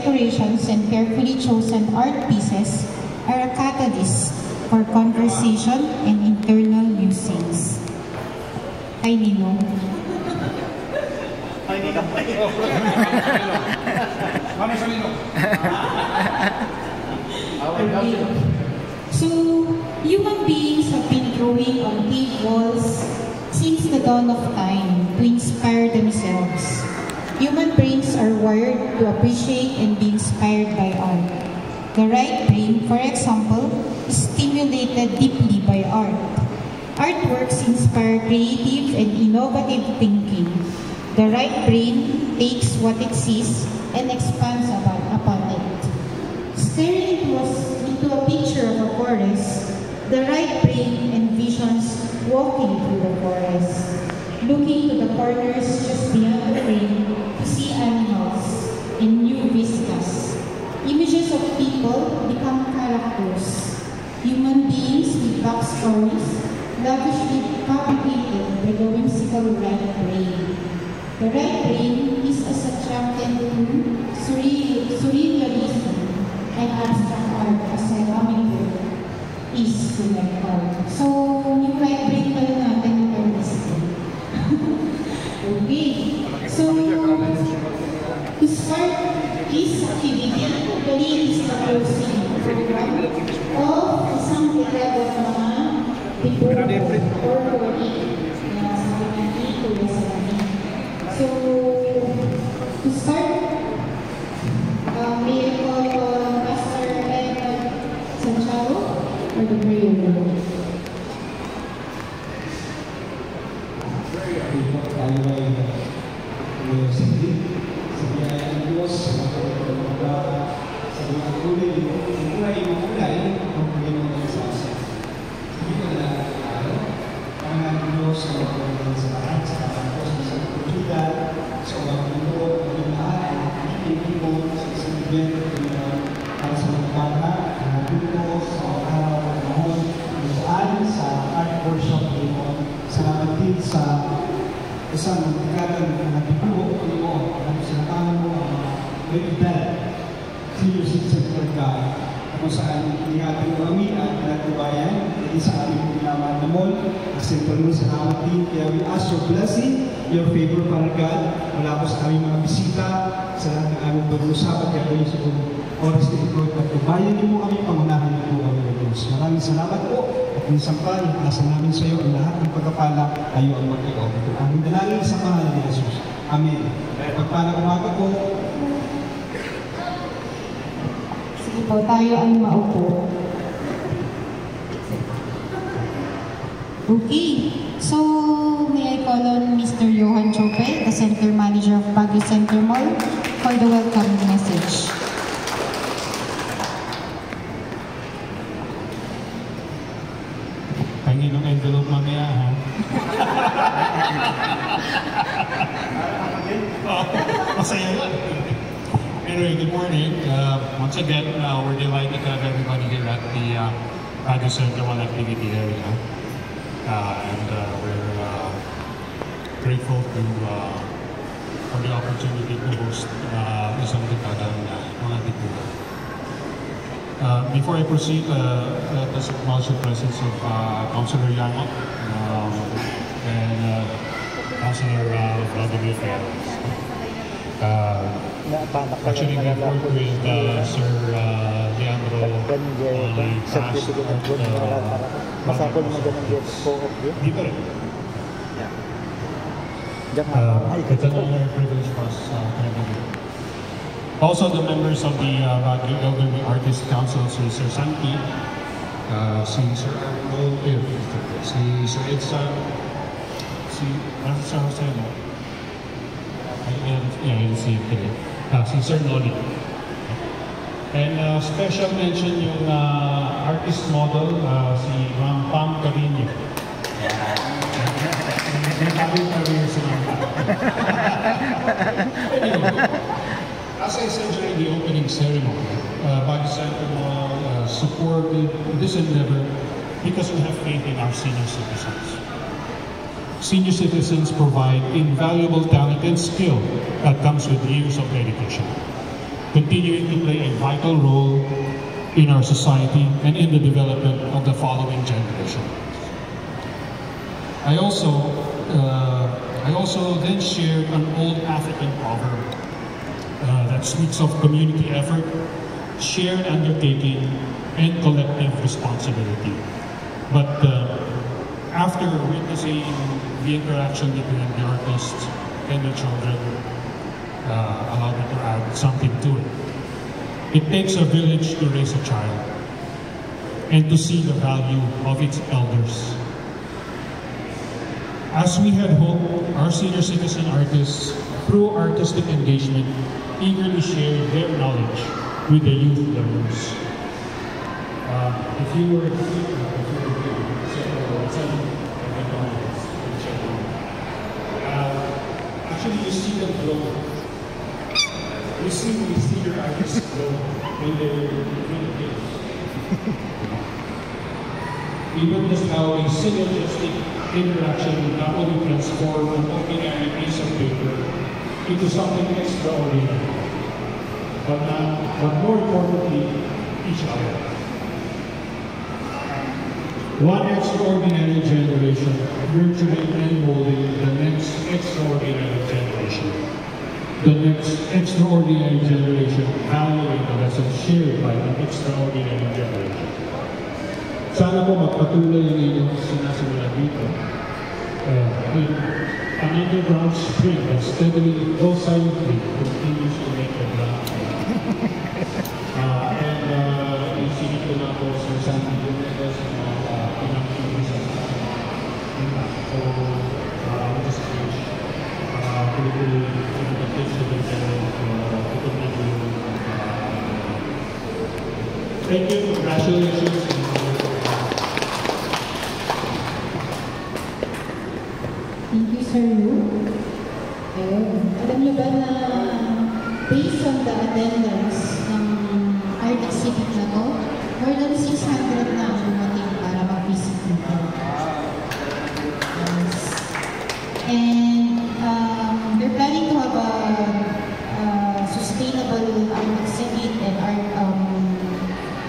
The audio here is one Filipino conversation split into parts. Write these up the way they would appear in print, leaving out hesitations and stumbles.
decorations and carefully chosen art pieces are a catalyst for conversation and internal musings. Hi, Nino. Hi, Nino. Mano sa Nino. So, human beings have been drawing on cave walls since the dawn of time to inspire themselves. Human brains are wired to appreciate and be inspired by art. The right brain, for example, is stimulated deeply by art. Artworks inspire creative and innovative thinking. The right brain takes what it sees and expands upon it. Staring into a picture of a forest, the right brain envisions walking through the forest, looking to the corners just beyond the frame to see animals and new vistas. Images of people become characters. Human beings with backstories, lavishly fabricated by the whimsical right brain. The right brain is as attracted to surrealism and abstract art as ceramic is to like art. So, yung right brain pala natin yung artistic. Okay. So, to start this activity, actually is the closing program of isang dekada ng mga people or working na sa community to sa lamin. So, to start, may I call Pastor Edward Santiago for the prayer. Isang dekada na nagbibuo mo ang sinatahan mo ang Lady Bell, senior citizen guy, kung saan hindi ating marami at pinagbabayan, hindi sa ating pinamahal na mall. Simple mo sa naman din, kaya we ask your blessing, your favor para God, mula po sa aming mga bisita, sa lahat ng aming pag-usapan, kaya po yung sa oras na ito, at bayan niyo mo kami, pangunahan niyo po kami ng Diyos. Maraming salamat po, at minsan pa, asa namin sa iyo ang lahat ng pagkapala, kayo ang mag-iyo. Ito ang dalangin sa pangalan ni Jesus. Amen. Pagpalang umaga po. Sige po, tayo ay maupo. Okay. So, may I call on Mr. Johan Chope, the Center Manager of Baguio Center Mall, for the welcoming message. Panginoong envelope mamaya, ha? Masaya yun. Anyway, good morning. Once again, we're delighted to have everybody here at the Baguio Center Mall activity area. And we're grateful for the opportunity to host isang dekadang mga dipulo. Before I proceed, let us acknowledge the presence of Councilor Yano and Councilor Vladimir Ferraz. Actually, we've worked with Sir Leandro on the past masapol mo ganun dito po of you? Dito rin. It's an honor and privilege for us to have you. Also, the members of the Baguio Elderly Artist Council, si Sir Santi, si Sir Arnold, si Sir Edson, si Sir Jose, I didn't see it today. Si Sir Noli. And special mention yung artist model, si Rampam Carino. As I said during the opening ceremony, Baguio Center Mall supported this endeavor because we have faith in our senior citizens. Senior citizens provide invaluable talent and skill that comes with years of dedication. continuing to play a vital role in our society and in the development of the following generation. I also then shared an old African proverb that speaks of community effort, shared undertaking, and collective responsibility. But after witnessing the interaction between the artists and the children, allow me to add something to it. It takes a village to raise a child and to see the value of its elders. As we had hoped, our senior citizen artists, through artistic engagement, eagerly shared their knowledge with the youth learners. If you were actually, you see them glow. You see these senior artists glow when they're in the games. Even just how a synergistic interaction will not only transform an ordinary piece of paper into something extraordinary, but more importantly, each other. One extraordinary generation nurturing and molding the next extraordinary generation. The next extraordinary generation valuing the lessons shared by an extraordinary generation. Sana po magpatuloy ang inyong sinasimulan dito. An underground spring that steadily, though silently, continues to make the ground. Isinip ko na po sa Sandy Dominguez na pinag-ibig sa so, this page, tuloy-tuloy, pinag-ibig sa thank you, congratulations. Thank you, Sir Lu. Ayun. Alam niyo ba na based on the attendance ng art exhibit na to, more than 600 na ang dumating para mag-visit dito. Yes. And they're planning to have a sustainable art exhibit and art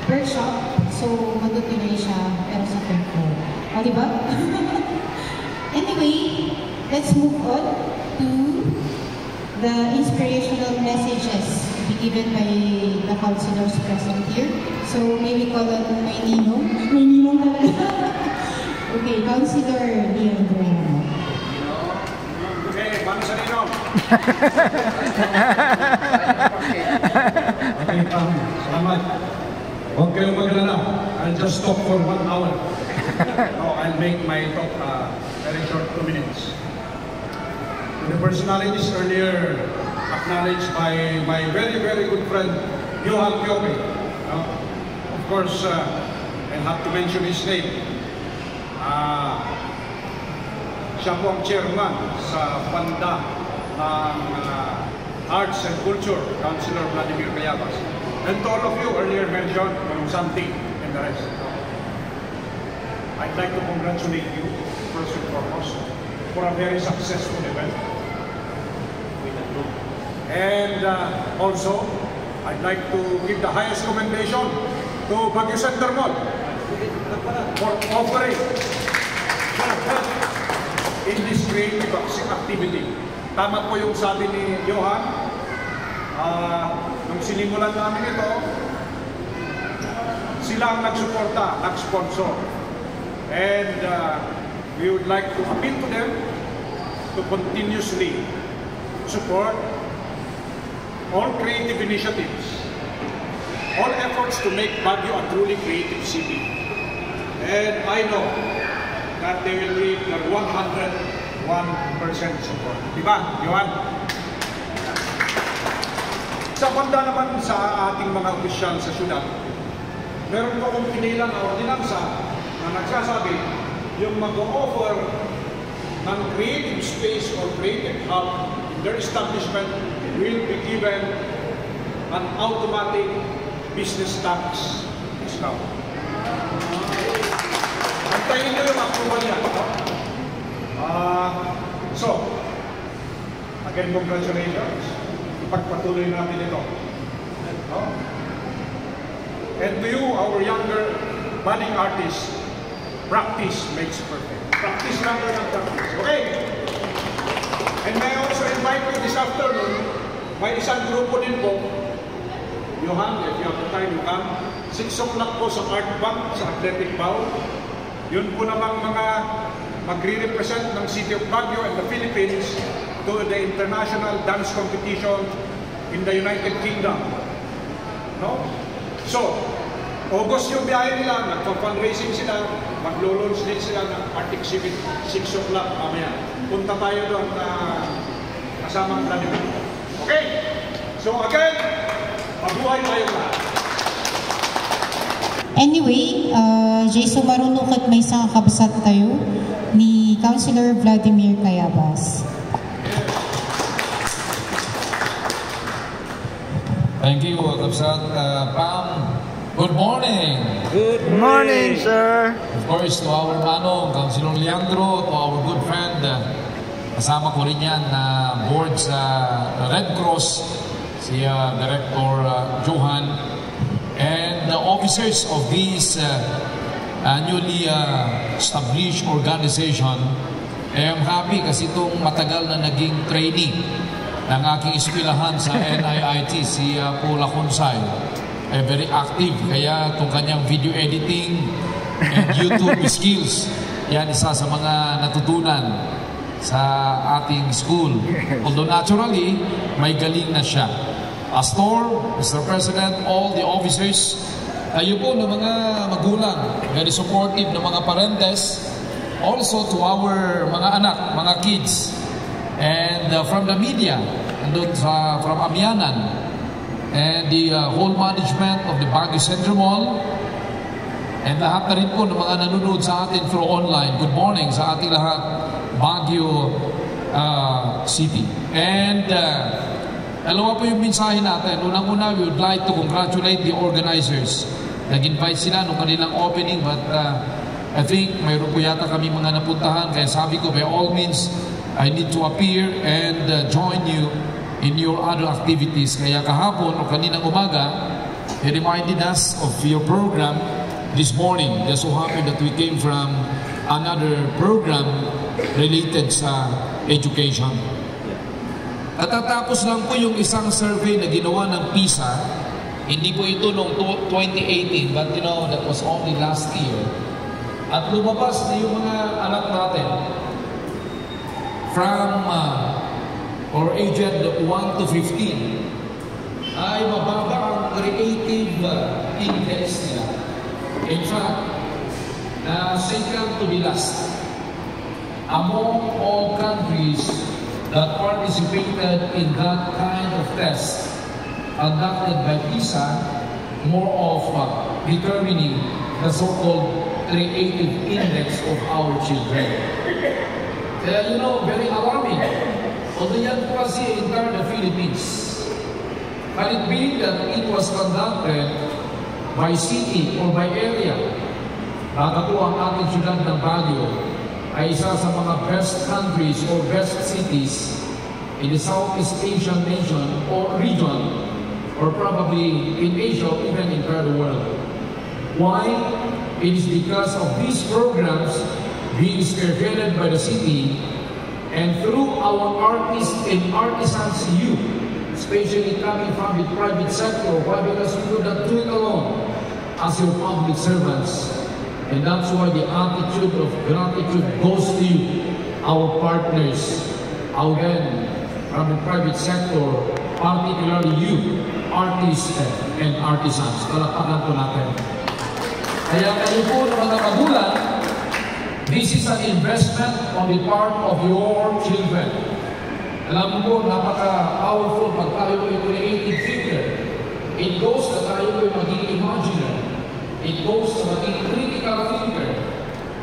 workshop. So, matutuloy siya pero sa third floor. O, diba? Anyway, let's move on to the inspirational messages to be given by the councilors present here. So, may we call on my ninong? May ninong talaga. Okay, Councilor Leandro. Okay, paano sa ninong? Okay, salamat. Huwag kayong mag-alala. I'll just talk for 1 hour. No, I'll make my talk very short, 2 minutes. The personalities earlier acknowledged by my very, very good friend, Johan Kyobe. Of course, I'll have to mention his name. Siya po ang chairman sa banda ng Arts and Culture, Councilor Vladimir Cayabas. And to all of you earlier mentioned, something and the rest. I'd like to congratulate you, first and foremost, for a very successful event. And also, I'd like to give the highest commendation to Baguio Center Mall for offering help in this creative activity. Tama po yung sabi ni Johan. Nung sinimulan namin ito, sila ang nagsuporta, nag-sponsor. And we would like to appeal to them to continuously support all creative initiatives, all efforts to make Baguio a truly creative city. And I know that they will reap their 101% support. Diba, Johan? Sa banda naman sa ating mga opisyal sa syudad, meron po akong pinilang na ordinansa na nagsasabi yung mag-o-offer ng creative space or creative hub in their establishment will be given an automatic business tax discount. Antayin nyo yung approval niya. So, again, congratulations. Ipagpatuloy natin ito. No? And to you, our younger budding artists, practice makes perfect. Practice lang yun ang practice. Okay? And may I also invite you this afternoon, may isang grupo din po, Johan, if you have the time, you come. 6 o'clock po sa Art Bank, sa Athletic Bowl. Yun po namang mga magre-represent ng City of Baguio and the Philippines to the international dance competition in the United Kingdom. No? So, August yung biyahe nila, nagpa-fundraising sila, maglo-launch din sila ng art exhibit 6 o'clock mamaya. Punta tayo doon na kasama ang Vladimir. Okay? So again, mabuhay tayo lahat. Anyway, Jason marunukot may isang kabasat tayo ni Councilor Vladimir Cayabas. Thank you, Kapsat. Pam, good morning. Good morning, sir. Of course, to our manong, Councilor Leandro, to our good friend, kasama ko rin yan na board sa Red Cross, si Director Johan, and the officers of this newly established organization. I'm happy kasi itong matagal na naging training ng aking eskwelahan sa NIIT, si Paula Consay. Very active, kaya itong kanyang video editing and YouTube skills, yan isa sa mga natutunan sa ating school. Although naturally, may galing na siya. Pastor, Mr. President, all the officers, tayo po ng mga magulang, very supportive ng mga parentes, also to our mga anak, mga kids, and from the media, and from Amianan, and the whole management of the Baguio Central Mall, and lahat na rin po ng mga nanonood sa atin through online. Good morning sa ating lahat, Baguio City. And dalawa po yung mensahe natin. Unang-una, we would like to congratulate the organizers. Nag-invite sila nung kanilang opening, but I think mayroon po yata kami mga napuntahan. Kaya sabi ko, by all means, I need to appear and join you in your other activities. Kaya kahapon o kaninang umaga, he reminded us of your program this morning. Just so happened that we came from another program related sa education. At tatapos lang po yung isang survey na ginawa ng PISA. Hindi po ito noong 2018, but you know, that was only last year. At lumabas na yung mga anak natin from or aged 1 to 15 ay mababa ang creative index nila. In fact, second to the last among all countries that participated in that kind of test conducted by PISA, more of determining the so-called creative index of our children. Kaya, you know, very alarming. Although yan po kasi entire the Philippines. But it being that it was conducted by city or by area, baka po ang ating syudad ng Baguio ay isa sa mga best countries or best cities in the Southeast Asian nation or region, or probably in Asia or even in the world. Why? It is because of these programs being spearheaded by the city and through our artists and artisans youth, especially coming from the private sector. Why? Because we could not do it alone as your public servants. And that's why the attitude of gratitude goes to you, our partners, again, from the private sector, particularly you, artists and artisans. Palakpakan po natin. Kaya kayo po ng mga magulang, this is an investment on the part of your children. Alam mo po, napaka-powerful pag tayo ay creative thinker. It goes na tayo ay maging imaginer. It goes to maging critical thinker.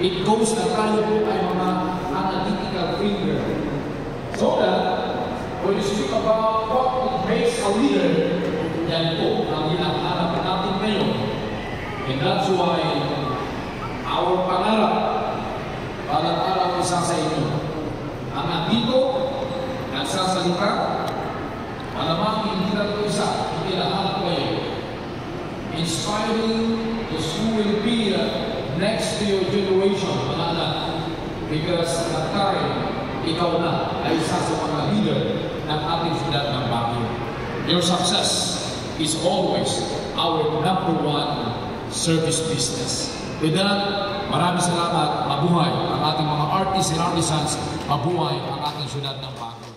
It goes na tayo po ay mga analytical thinker. So that, when you speak about what makes a leader, yan po ang hinahanap natin ngayon. And that's why our pangarap, balang araw isa sa inyo, ang andito, nagsasalita, malamang hindi lang ito isa, hindi lahat kayo. inspiring those who will be next to your generation, mga anak. Because at time, ikaw na ay isa sa mga leader ng ating siyudad ng Baguio. Your success is always our #1 service business. With that, maraming salamat. Mabuhay ang ating mga artists and artisans. Mabuhay ang ating siyudad ng Baguio.